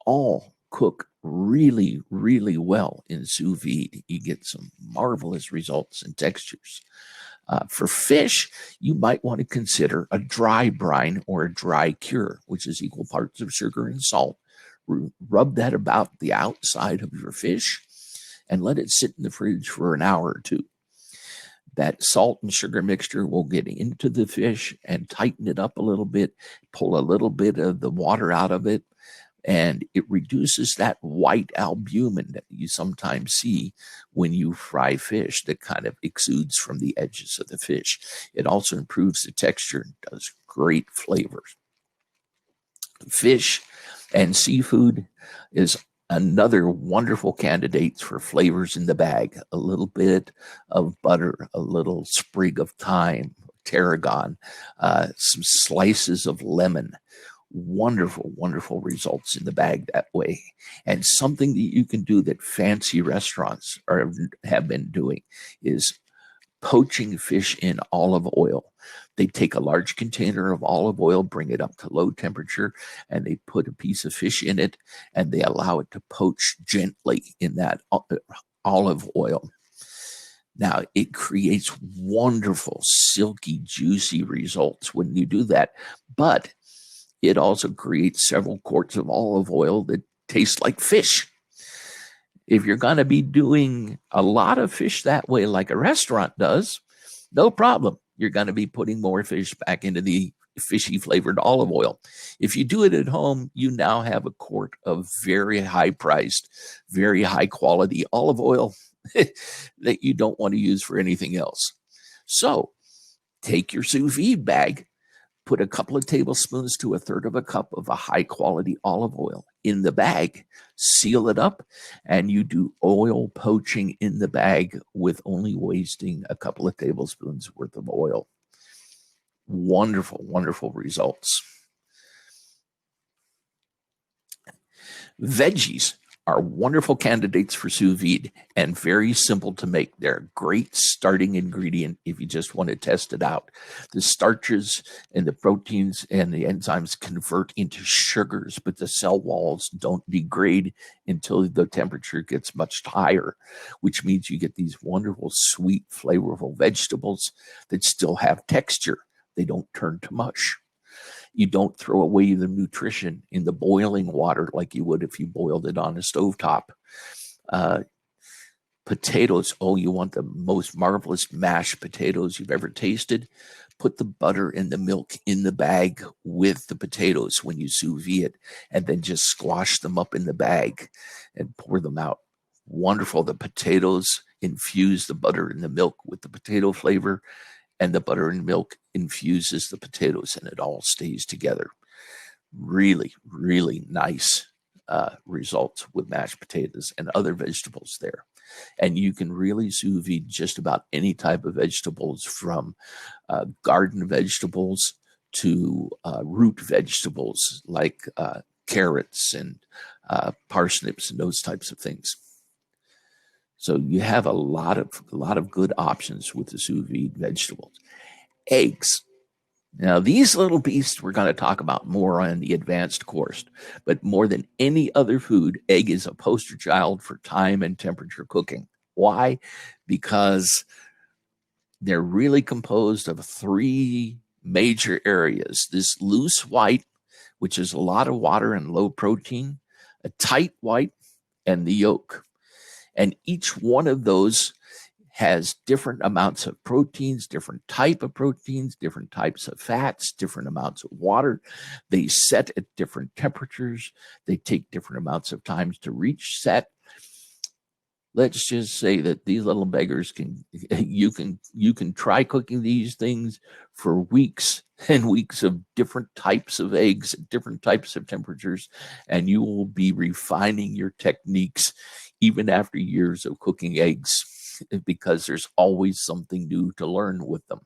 all cook really, really well in sous vide. You get some marvelous results and textures. For fish, you might want to consider a dry brine or a dry cure, which is equal parts of sugar and salt. Rub that about the outside of your fish and let it sit in the fridge for an hour or two. That salt and sugar mixture will get into the fish and tighten it up a little bit, pull a little bit of the water out of it, and it reduces that white albumin that you sometimes see when you fry fish that kind of exudes from the edges of the fish. It also improves the texture and does great flavors. Fish and seafood is another wonderful candidate for flavors in the bag. A little bit of butter, a little sprig of thyme, tarragon, some slices of lemon. Wonderful, wonderful results in the bag that way. And something that you can do that fancy restaurants have been doing is poaching fish in olive oil. They take a large container of olive oil, bring it up to low temperature, and they put a piece of fish in it, and they allow it to poach gently in that olive oil. Now, it creates wonderful, silky, juicy results when you do that, but it also creates several quarts of olive oil that taste like fish. If you're going to be doing a lot of fish that way, like a restaurant does, no problem. You're going to be putting more fish back into the fishy flavored olive oil. If you do it at home, you now have a quart of very high priced, very high quality olive oil that you don't want to use for anything else. So take your sous vide bag, put a couple of tablespoons to a third of a cup of a high-quality olive oil in the bag, seal it up, and you do oil poaching in the bag with only wasting a couple of tablespoons worth of oil. Wonderful, wonderful results. Veggies are wonderful candidates for sous vide and very simple to make. They're a great starting ingredient if you just want to test it out. The starches and the proteins and the enzymes convert into sugars, but the cell walls don't degrade until the temperature gets much higher, which means you get these wonderful, sweet, flavorful vegetables that still have texture. They don't turn to mush. You don't throw away the nutrition in the boiling water like you would if you boiled it on a stovetop. Potatoes, oh, you want the most marvelous mashed potatoes you've ever tasted? Put the butter and the milk in the bag with the potatoes when you sous vide it, and then just squash them up in the bag and pour them out. Wonderful. The potatoes infuse the butter and the milk with the potato flavor, and the butter and milk infuses the potatoes, and it all stays together. Really, really nice results with mashed potatoes and other vegetables there. And you can really sous vide just about any type of vegetables, from garden vegetables to root vegetables like carrots and parsnips and those types of things. So you have a lot of good options with the sous vide vegetables. Eggs. Now, these little beasts we're going to talk about more on the advanced course, but more than any other food, egg is a poster child for time and temperature cooking. Why? Because they're really composed of three major areas: this loose white, which is a lot of water and low protein, a tight white, and the yolk. And each one of those has different amounts of proteins, different type of proteins, different types of fats, different amounts of water. They set at different temperatures. They take different amounts of time to reach set. Let's just say that these little beggars you can try cooking these things for weeks and weeks of different types of eggs at different types of temperatures, and you will be refining your techniques even after years of cooking eggs, because there's always something new to learn with them.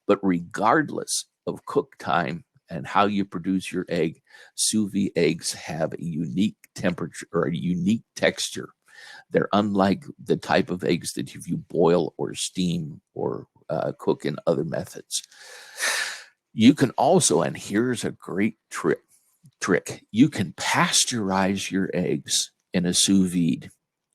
But regardless of cook time and how you produce your egg, sous vide eggs have a unique temperature or a unique texture. They're unlike the type of eggs that if you boil or steam or cook in other methods. You can also, and here's a great trick, you can pasteurize your eggs in a sous vide.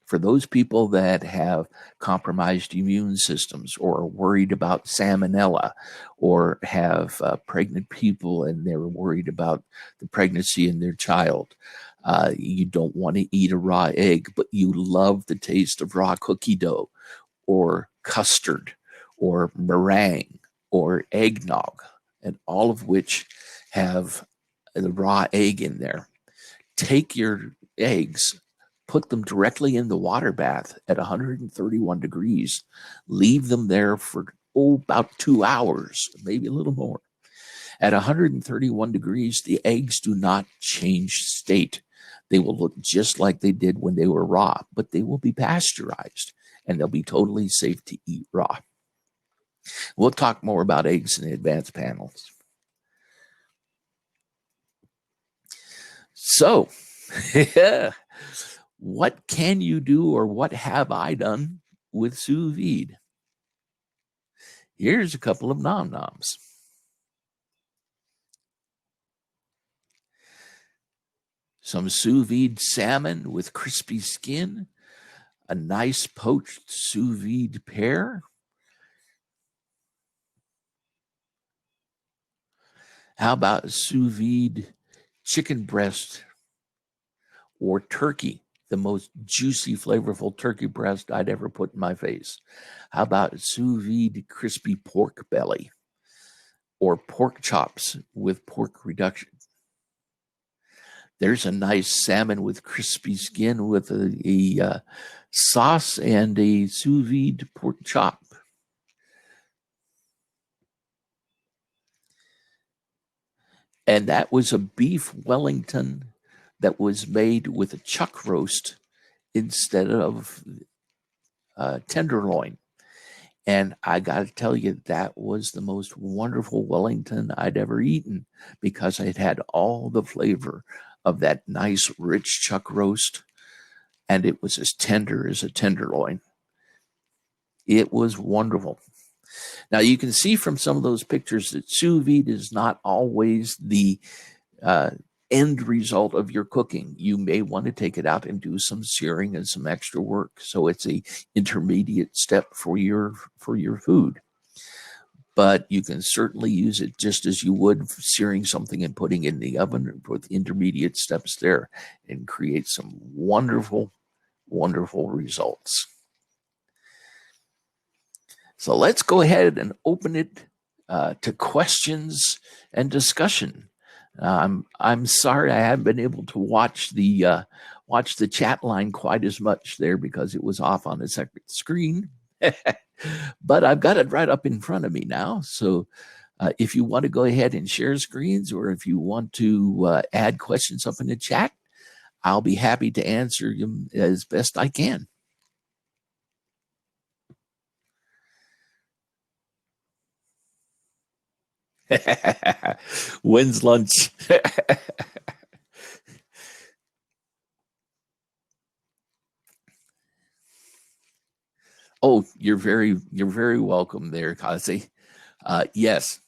For those people that have compromised immune systems or are worried about salmonella, or have pregnant people and they're worried about the pregnancy in their child, you don't want to eat a raw egg, but you love the taste of raw cookie dough or custard or meringue or eggnog, and all of which have the raw egg in there. Take your eggs, put them directly in the water bath at 131 degrees, leave them there for about 2 hours, maybe a little more. At 131 degrees, the eggs do not change state. They will look just like they did when they were raw, but they will be pasteurized and they'll be totally safe to eat raw. We'll talk more about eggs in the advanced panels. So, what can you do, or what have I done with sous vide? Here's a couple of nom-noms. Some sous vide salmon with crispy skin, a nice poached sous vide pear. How about sous vide chicken breast or turkey, the most juicy, flavorful turkey breast I'd ever put in my face? How about sous vide crispy pork belly or pork chops with pork reduction? There's a nice salmon with crispy skin with a sauce and a sous vide pork chop. And that was a beef Wellington that was made with a chuck roast instead of tenderloin. And I got to tell you, that was the most wonderful Wellington I'd ever eaten, because it had all the flavor of that nice, rich chuck roast, and it was as tender as a tenderloin. It was wonderful. Now, you can see from some of those pictures that sous vide is not always the end result of your cooking. You may want to take it out and do some searing and some extra work. So it's a intermediate step for your food. But you can certainly use it just as you would searing something and putting it in the oven with intermediate steps there, and create some wonderful, wonderful results. So let's go ahead and open it to questions and discussion. I'm sorry I haven't been able to watch the chat line quite as much there, because it was off on a separate screen. But I've got it right up in front of me now. So if you want to go ahead and share screens, or if you want to add questions up in the chat, I'll be happy to answer them as best I can. When's lunch? Oh, you're very welcome there, Kazi. Yes,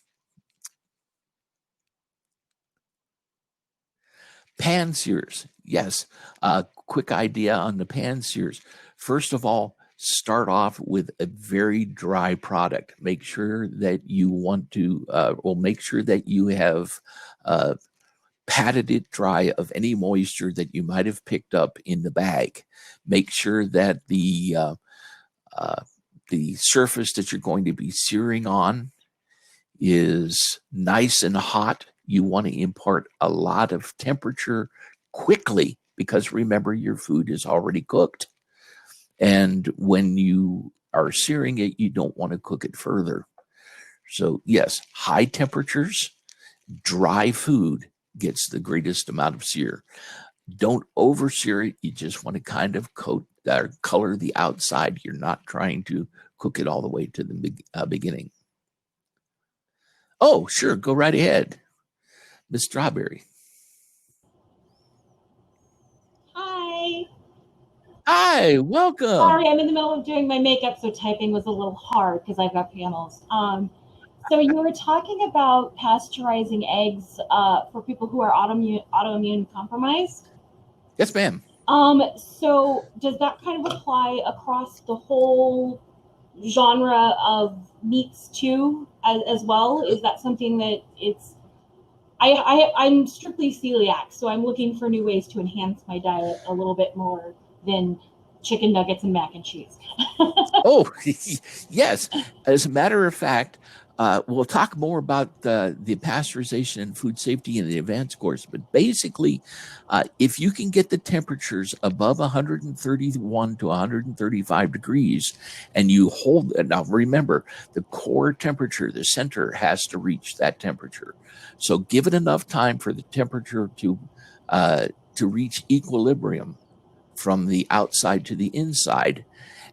Pan sears. Yes. Quick idea on the pan sears. First of all, start off with a very dry product. Make sure that you want to, make sure that you have patted it dry of any moisture that you might have picked up in the bag. Make sure that the surface that you're going to be searing on is nice and hot. You want to impart a lot of temperature quickly because remember, your food is already cooked. And when you are searing it, you don't want to cook it further. So yes, high temperatures, dry food gets the greatest amount of sear. Don't over sear it. You just want to kind of coat or color the outside. You're not trying to cook it all the way to the beginning. Oh, sure. Go right ahead. Miss Strawberry. Hi. Hi, welcome. Sorry, I'm in the middle of doing my makeup, so typing was a little hard because I've got panels. So you were talking about pasteurizing eggs for people who are autoimmune compromised? Yes, ma'am. So does that kind of apply across the whole genre of meats too, as well? Is that something that it's... I'm strictly celiac, so I'm looking for new ways to enhance my diet a little bit more than chicken nuggets and mac and cheese. Oh, yes. As a matter of fact, we'll talk more about the pasteurization and food safety in the advanced course. But basically, if you can get the temperatures above 131 to 135 degrees and you hold it, now remember, the core temperature, the center has to reach that temperature. So give it enough time for the temperature to reach equilibrium from the outside to the inside,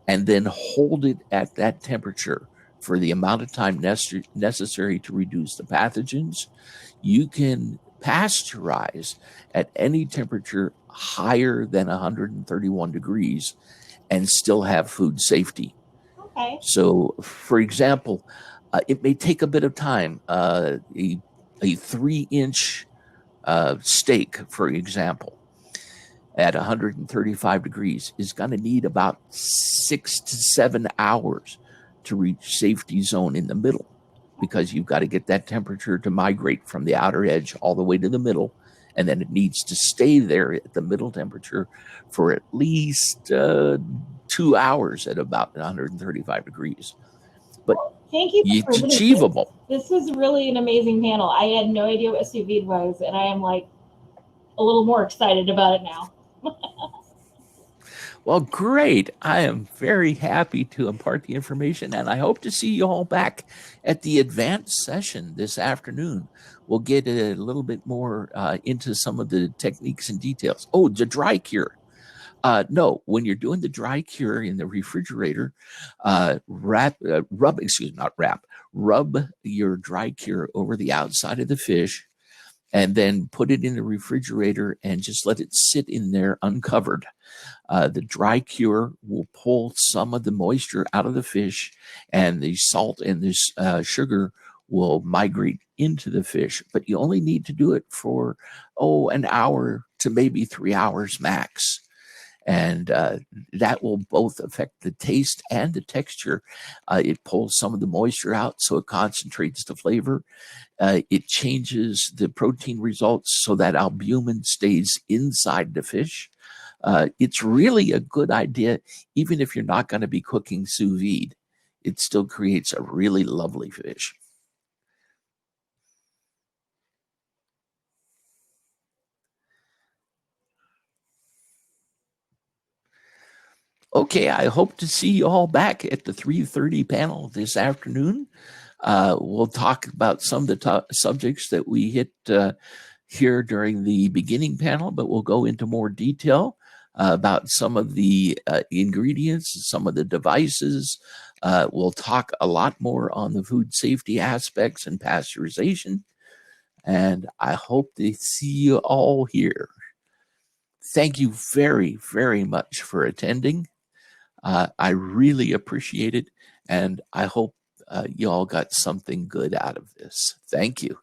and then hold it at that temperature for the amount of time necessary to reduce the pathogens. You can pasteurize at any temperature higher than 131 degrees and still have food safety. Okay. So, for example, it may take a bit of time. A 3-inch steak, for example, at 135 degrees is going to need about 6 to 7 hours to reach safety zone in the middle, because you've got to get that temperature to migrate from the outer edge all the way to the middle, and then it needs to stay there at the middle temperature for at least 2 hours at about 135 degrees. But thank you. It's achievable. This was really an amazing panel. I had no idea what sous vide was, and I am like a little more excited about it now. Well, great. I am very happy to impart the information, and I hope to see you all back at the advanced session this afternoon. We'll get a little bit more into some of the techniques and details. Oh, the dry cure. No, when you're doing the dry cure in the refrigerator, rub your dry cure over the outside of the fish, and then put it in the refrigerator and just let it sit in there uncovered. The dry cure will pull some of the moisture out of the fish, and the salt and this sugar will migrate into the fish. But you only need to do it for, an hour to maybe 3 hours max. And that will both affect the taste and the texture. It pulls some of the moisture out, so it concentrates the flavor. It changes the protein results so that albumin stays inside the fish. It's really a good idea, even if you're not going to be cooking sous vide. It still creates a really lovely fish. Okay, I hope to see you all back at the 3:30 panel this afternoon. We'll talk about some of the subjects that we hit here during the beginning panel, but we'll go into more detail about some of the ingredients, some of the devices. We'll talk a lot more on the food safety aspects and pasteurization. And I hope to see you all here. Thank you very, very much for attending. I really appreciate it, and I hope you all got something good out of this. Thank you.